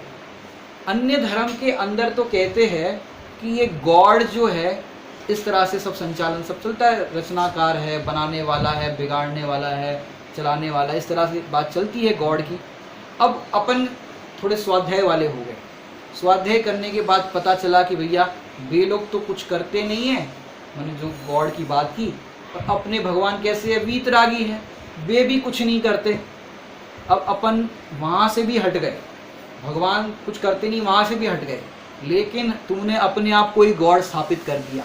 अन्य धर्म के अंदर तो कहते हैं कि ये गॉड जो है इस तरह से सब संचालन सब चलता है, रचनाकार है, बनाने वाला है, बिगाड़ने वाला है, चलाने वाला है, इस तरह से बात चलती है गॉड की। अब अपन थोड़े स्वाध्याय वाले हो गए। स्वाध्याय करने के बाद पता चला कि भैया वे लोग तो कुछ करते नहीं हैं, मैंने जो गॉड की बात की, और अपने भगवान कैसे है? वीतरागी है, वे भी कुछ नहीं करते। अब अपन वहाँ से भी हट गए, भगवान कुछ करते नहीं, वहाँ से भी हट गए, लेकिन तूने अपने आप को ही गॉड स्थापित कर दिया।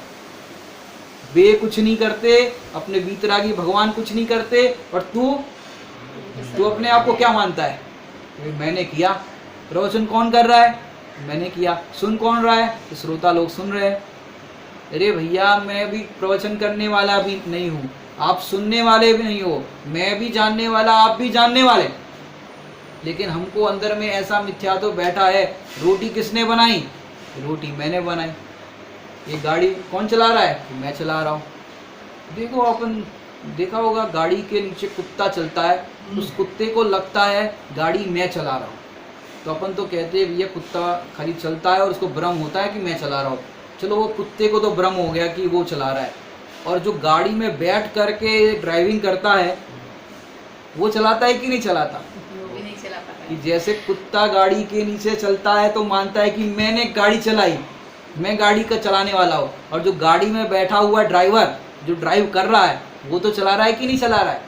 वे कुछ नहीं करते, अपने वीतरागी भगवान कुछ नहीं करते, और तू अपने आप को क्या मानता है? मैंने किया। प्रवचन कौन कर रहा है? मैंने किया। सुन कौन रहा है? श्रोता लोग सुन रहे हैं। अरे भैया मैं भी प्रवचन करने वाला भी नहीं हूँ, आप सुनने वाले भी नहीं हो, मैं भी जानने वाला, आप भी जानने वाले, लेकिन हमको अंदर में ऐसा मिथ्या तो बैठा है। रोटी किसने बनाई? रोटी मैंने बनाई। ये गाड़ी कौन चला रहा है? मैं चला रहा हूँ। देखो अपन देखा होगा गाड़ी के नीचे कुत्ता चलता है, उस कुत्ते को लगता है गाड़ी मैं चला रहा हूँ, तो अपन तो कहते हैं भैया कुत्ता खाली चलता है और उसको भ्रम होता है कि मैं चला रहा हूँ। चलो वो कुत्ते को तो भ्रम हो गया कि वो चला रहा है, और जो गाड़ी में बैठ करके ड्राइविंग करता है वो चलाता है कि नहीं चलाता? वो भी नहीं चला पाता। कि जैसे कुत्ता गाड़ी के नीचे चलता है तो मानता है कि मैंने गाड़ी चलाई, मैं गाड़ी का चलाने वाला हूँ, और जो गाड़ी में बैठा हुआ ड्राइवर जो ड्राइव कर रहा है वो तो चला रहा है कि नहीं चला रहा है?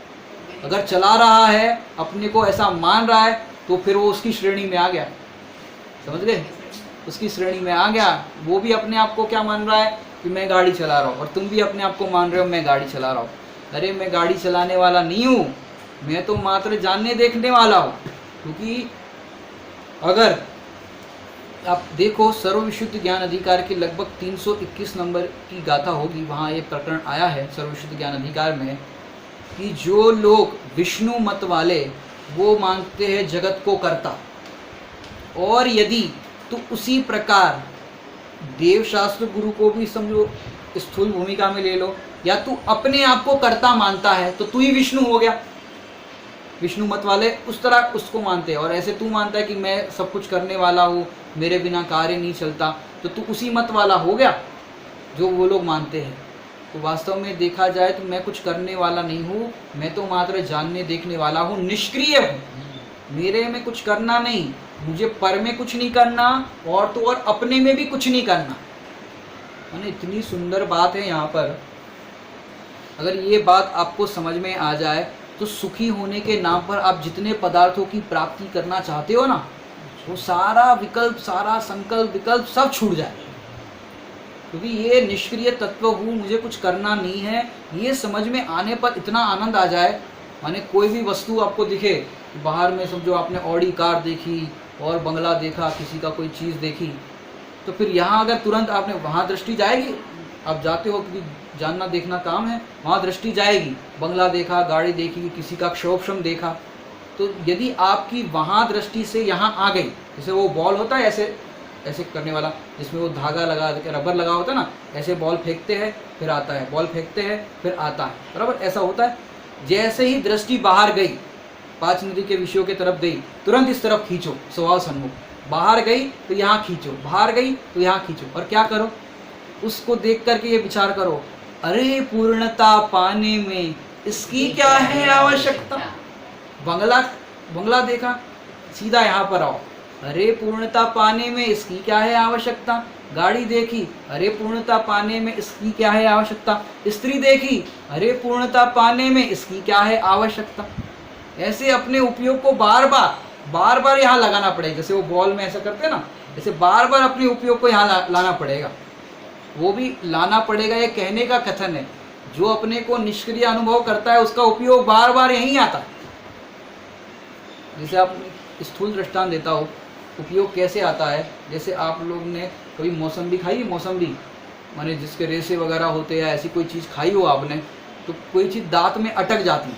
अगर चला रहा है, अपने को ऐसा मान रहा है, तो फिर वो उसकी श्रेणी में आ गया। समझ गए? उसकी श्रेणी में आ गया। वो भी अपने आप को क्या मान रहा है कि मैं गाड़ी चला रहा हूँ, और तुम भी अपने आप को मान रहे हो मैं गाड़ी चला रहा हूँ। अरे मैं गाड़ी चलाने वाला नहीं हूँ, मैं तो मात्र जानने देखने वाला हूँ। क्योंकि अगर आप देखो सर्वविशुद्ध ज्ञान अधिकार के लगभग 321 नंबर की गाथा होगी, वहाँ ये प्रकरण आया है सर्वविशुद्ध ज्ञान अधिकार में कि जो लोग विष्णु मत वाले वो मानते हैं जगत को कर्ता, और यदि तो उसी प्रकार देवशास्त्र गुरु को भी समझो स्थूल भूमिका में ले लो, या तू अपने आप को कर्ता मानता है तो तू ही विष्णु हो गया। विष्णु मत वाले उस तरह उसको मानते हैं, और ऐसे तू मानता है कि मैं सब कुछ करने वाला हूँ, मेरे बिना कार्य नहीं चलता, तो तू उसी मत वाला हो गया जो वो लोग मानते हैं। तो वास्तव में देखा जाए तो मैं कुछ करने वाला नहीं हूँ, मैं तो मात्र जानने देखने वाला हूँ, निष्क्रिय हूँ। मेरे में कुछ करना नहीं, मुझे पर में कुछ नहीं करना, और तो और अपने में भी कुछ नहीं करना। माने इतनी सुंदर बात है यहाँ पर। अगर ये बात आपको समझ में आ जाए तो सुखी होने के नाम पर आप जितने पदार्थों की प्राप्ति करना चाहते हो ना, वो सारा विकल्प, सारा संकल्प विकल्प सब छूट जाए। क्योंकि ये निष्क्रिय तत्व हूँ, मुझे कुछ करना नहीं है, ये समझ में आने पर इतना आनंद आ जाए। माने कोई भी वस्तु आपको दिखे, बाहर में समझो आपने ऑडी कार देखी और बंगला देखा, किसी का कोई चीज़ देखी, तो फिर यहाँ अगर तुरंत आपने वहाँ दृष्टि जाएगी। आप जाते हो क्योंकि जानना देखना काम है, वहाँ दृष्टि जाएगी। बंगला देखा, गाड़ी देखी, किसी का क्षोभशम देखा, तो यदि आपकी वहाँ दृष्टि से यहाँ आ गई, जैसे वो बॉल होता है ऐसे ऐसे करने वाला, जिसमें वो धागा लगा, रबर लगा होता है ना, ऐसे बॉल फेंकते हैं फिर आता है, बॉल फेंकते हैं फिर आता है, बराबर ऐसा होता है। जैसे ही दृष्टि बाहर गई, 5 नदी के विषयों की तरफ गई, तुरंत इस तरफ खींचो, स्वभाव सन्मुख। बाहर गई तो यहाँ खींचो, बाहर गई तो यहाँ खींचो, और क्या करो, उसको देख करके ये विचार करो, अरे पूर्णता पाने में इसकी क्या है आवश्यकता। बंगला देखा, सीधा यहाँ पर आओ, अरे पूर्णता पाने में इसकी क्या है आवश्यकता। गाड़ी देखी, अरे पूर्णता पाने में इसकी क्या है आवश्यकता। स्त्री देखी, अरे पूर्णता पाने में इसकी क्या है आवश्यकता। ऐसे अपने उपयोग को बार बार यहाँ लगाना पड़ेगा। जैसे वो बॉल में ऐसा करते हैं ना, ऐसे बार बार अपने उपयोग को यहाँ लाना पड़ेगा। वो भी लाना पड़ेगा, ये कहने का कथन है। जो अपने को निष्क्रिय अनुभव करता है उसका उपयोग बार बार यहीं आता है। जैसे आप स्थूल दृष्टांत देता हो, उपयोग कैसे आता है, जैसे आप लोग ने कभी मौसम्बी खाई, मौसम्बी माने जिसके रेसे वगैरह होते हैं, ऐसी कोई चीज़ खाई हो आपने, तो कोई चीज़ दांत में अटक जाती है,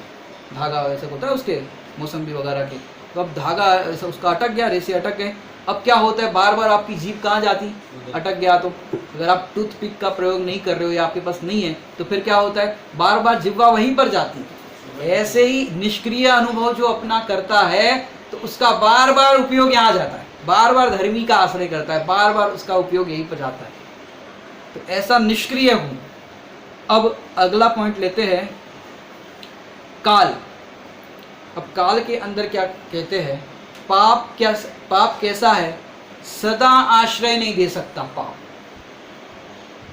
धागा ऐसा होता है उसके मौसम्बी वगैरह के, तो अब धागा ऐसा उसका अटक गया, रेसे अटक गए। अब क्या होता है, बार बार आपकी जीभ कहाँ जाती, अटक गया। तो अगर आप टूथपिक का प्रयोग नहीं कर रहे हो या आपके पास नहीं है, तो फिर क्या होता है, बार बार जिह्वा वहीं पर जाती है। ऐसे ही निष्क्रिय अनुभव जो अपना करता है, तो उसका बार बार उपयोग यहाँ जाता है, बार बार धर्मी का आश्रय करता है, बार बार उसका उपयोग यहीं पर जाता है। तो ऐसा निष्क्रिय हूँ। अब अगला पॉइंट लेते हैं, काल। अब काल के अंदर क्या कहते हैं, पाप कैसा है, सदा आश्रय नहीं दे सकता। पाप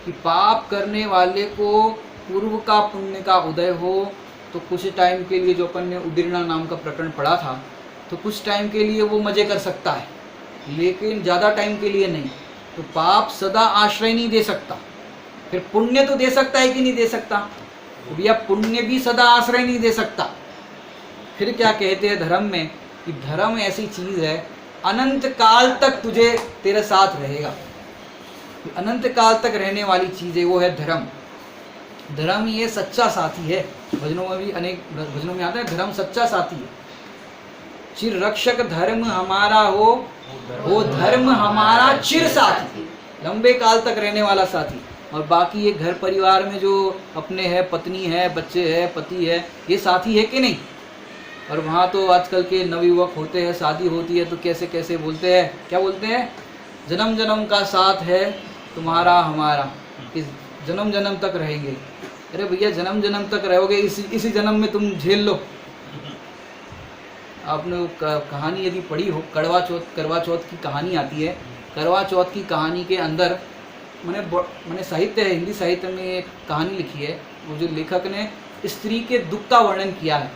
कि पाप करने वाले को पूर्व का पुण्य का उदय हो तो कुछ टाइम के लिए, जो अपन ने उदीर्णा नाम का प्रकरण पढ़ा था, तो कुछ टाइम के लिए वो मजे कर सकता है, लेकिन ज़्यादा टाइम के लिए नहीं। तो पाप सदा आश्रय नहीं दे सकता। फिर पुण्य तो दे सकता है कि नहीं दे सकता, तो भैया पुण्य भी सदा आश्रय नहीं दे सकता। फिर क्या कहते हैं धर्म में, कि धर्म ऐसी चीज़ है अनंत काल तक तुझे तेरे साथ रहेगा। अनंत काल तक रहने वाली चीज़ है, वो है धर्म। धर्म ये सच्चा साथी है। भजनों में भी अनेक भजनों में आता है, धर्म सच्चा साथी है। चिर रक्षक धर्म हमारा हो, वो धर्म हमारा चिर साथी, लंबे काल तक रहने वाला साथी। और बाकी ये घर परिवार में जो अपने है, पत्नी है, बच्चे है, पति है, ये साथी है कि नहीं। और वहाँ तो आजकल के नवयुवक होते हैं, शादी होती है तो कैसे कैसे बोलते हैं, क्या बोलते हैं, जन्म जन्म का साथ है तुम्हारा हमारा, इस जन्म जन्म तक रहेंगे। अरे भैया जन्म जन्म तक रहोगे, इसी जन्म में तुम झेल लो। आपने वो कहानी यदि पढ़ी हो, करवा चौथ की कहानी आती है। करवा चौथ की कहानी के अंदर मैंने साहित्य है, हिंदी साहित्य में एक कहानी लिखी है। वो जो लेखक ने स्त्री के दुख का वर्णन किया है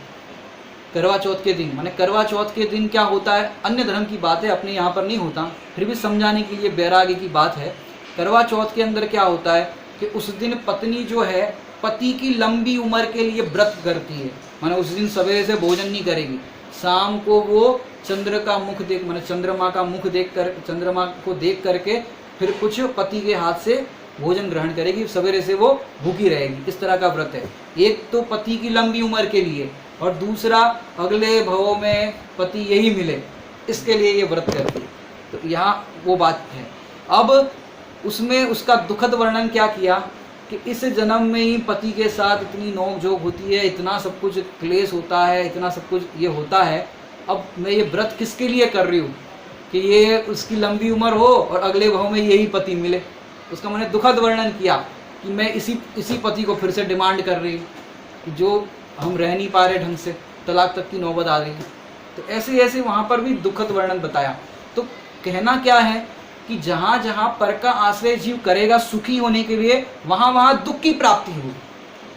करवा चौथ के दिन, माने करवा चौथ के दिन क्या होता है, अन्य धर्म की बात है, अपने यहाँ पर नहीं होता, फिर भी समझाने के लिए वैराग्य की बात है। करवा चौथ के अंदर क्या होता है कि उस दिन पत्नी जो है पति की लंबी उम्र के लिए व्रत करती है, माने उस दिन सवेरे से भोजन नहीं करेगी, शाम को वो चंद्र का मुख देख, माने चंद्रमा का मुख देख कर, चंद्रमा को देख करके फिर कुछ पति के हाथ से भोजन ग्रहण करेगी, सवेरे से वो भूखी रहेगी। इस तरह का व्रत है। एक तो पति की लंबी उम्र के लिए, और दूसरा अगले भवों में पति यही मिले, इसके लिए ये व्रत करती है। तो यहाँ वो बात है। अब उसमें उसका दुखद वर्णन क्या किया कि इस जन्म में ही पति के साथ इतनी नोक झोंक होती है, इतना सब कुछ क्लेश होता है, इतना सब कुछ ये होता है, अब मैं ये व्रत किसके लिए कर रही हूँ कि ये उसकी लंबी उम्र हो और अगले भाव में यही पति मिले। उसका मैंने दुखद वर्णन किया कि मैं इसी पति को फिर से डिमांड कर रही हूँ कि जो हम रह नहीं पा रहे ढंग से, तलाक तक की नौबत आ गई। तो ऐसे ऐसे वहाँ पर भी दुखद वर्णन बताया। तो कहना क्या है कि जहाँ जहाँ पर का आश्रय जीव करेगा सुखी होने के लिए, वहाँ वहाँ दुख की प्राप्ति होगी,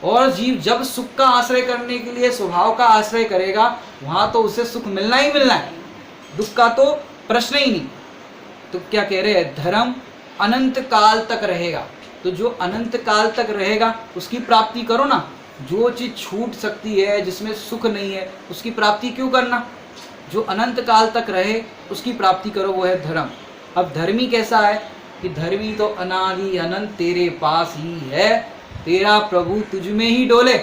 और जीव जब सुख का आश्रय करने के लिए स्वभाव का आश्रय करेगा, वहाँ तो उसे सुख मिलना ही मिलना है, दुख का तो प्रश्न ही नहीं। तो क्या कह रहे हैं, धर्म अनंत काल तक रहेगा, तो जो अनंत काल तक रहेगा उसकी प्राप्ति करो ना। जो चीज़ छूट सकती है, जिसमें सुख नहीं है, उसकी प्राप्ति क्यों करना, जो अनंत काल तक रहे उसकी प्राप्ति करो, वो है धर्म। अब धर्मी कैसा है कि धर्मी तो अनादि अनंत तेरे पास ही है, तेरा प्रभु तुझ में ही डोले,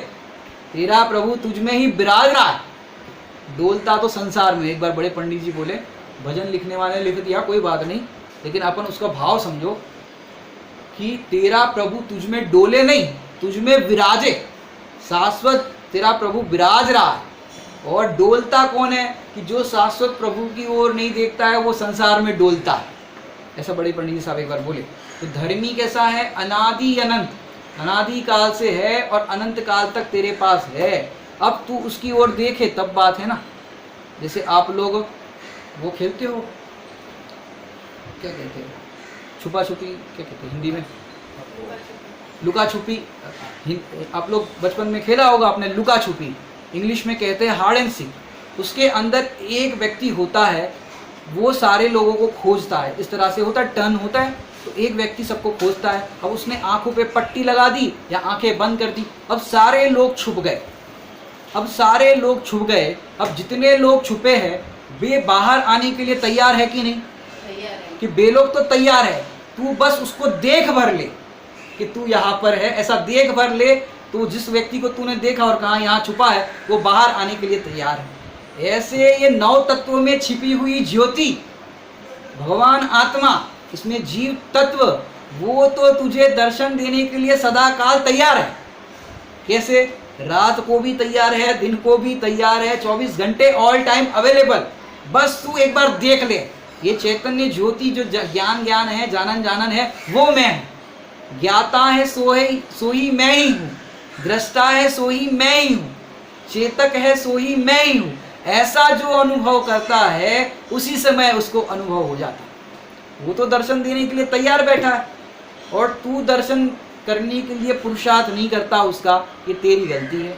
तेरा प्रभु तुझ में ही विराज रहा है। डोलता तो संसार में, एक बार बड़े पंडित जी बोले, भजन लिखने वाले लिख दिया कोई बात नहीं, लेकिन अपन उसका भाव समझो कि तेरा प्रभु तुझ में डोले नहीं, तुझ में विराजे, शाश्वत तेरा प्रभु विराज रहा है। और डोलता कौन है कि जो शाश्वत प्रभु की ओर नहीं देखता है वो संसार में डोलता है, ऐसा बड़े पंडित जी साहब एक बार बोले। तो धर्मी कैसा है, अनादि अनंत, अनादि काल से है और अनंत काल तक तेरे पास है। अब तू उसकी ओर देखे तब बात है ना। जैसे आप लोग वो खेलते हो, क्या कहते हैं, छुपा छुपी, क्या कहते हैं हिंदी में, लुका छुपी। आप लोग बचपन में खेला होगा आपने लुका छुपी, इंग्लिश में कहते हैं हार्ड एंड सीक। उसके अंदर एक व्यक्ति होता है, वो सारे लोगों को खोजता है, इस तरह से होता है, टर्न होता है, तो एक व्यक्ति सबको खोजता है। अब उसने आंखों पे पट्टी लगा दी या आंखें बंद कर दी, अब सारे लोग छुप गए, अब सारे लोग छुप गए। अब जितने लोग छुपे हैं वे बाहर आने के लिए तैयार है कि नहीं, तैयार है कि वे लोग तो तैयार है, तू बस उसको देख भर ले कि तू यहाँ पर है, ऐसा देख भर ले, तो जिस व्यक्ति को तूने देखा और कहा यहाँ छुपा है वो बाहर आने के लिए तैयार है। ऐसे ये 9 तत्वों में छिपी हुई ज्योति भगवान आत्मा, इसमें जीव तत्व, वो तो तुझे दर्शन देने के लिए सदा काल तैयार है। कैसे, रात को भी तैयार है, दिन को भी तैयार है, 24 घंटे ऑल टाइम अवेलेबल। बस तू एक बार देख ले, ये चैतन्य ज्योति जो ज्ञान है, जानन है, वो मैं हूँ। ज्ञाता है सो ही मैं ही हूँ, दृष्टा है सो ही मैं ही हूँ, चेतक है सो ही मैं ही हूँ। ऐसा जो अनुभव करता है उसी समय उसको अनुभव हो जाता है। वो तो दर्शन देने के लिए तैयार बैठा है और तू दर्शन करने के लिए पुरुषार्थ नहीं करता उसका, ये तेरी गलती है।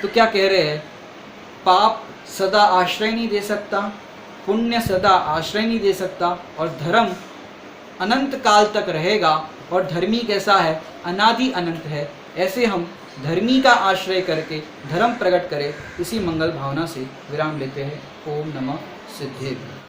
तो क्या कह रहे हैं, पाप सदा आश्रय नहीं दे सकता, पुण्य सदा आश्रय नहीं दे सकता, और धर्म अनंत काल तक रहेगा। और धर्मी कैसा है, अनादि अनंत है। ऐसे हम धर्मी का आश्रय करके धर्म प्रकट करें, इसी मंगल भावना से विराम लेते हैं। ओम नमः सिद्धेभ्यो।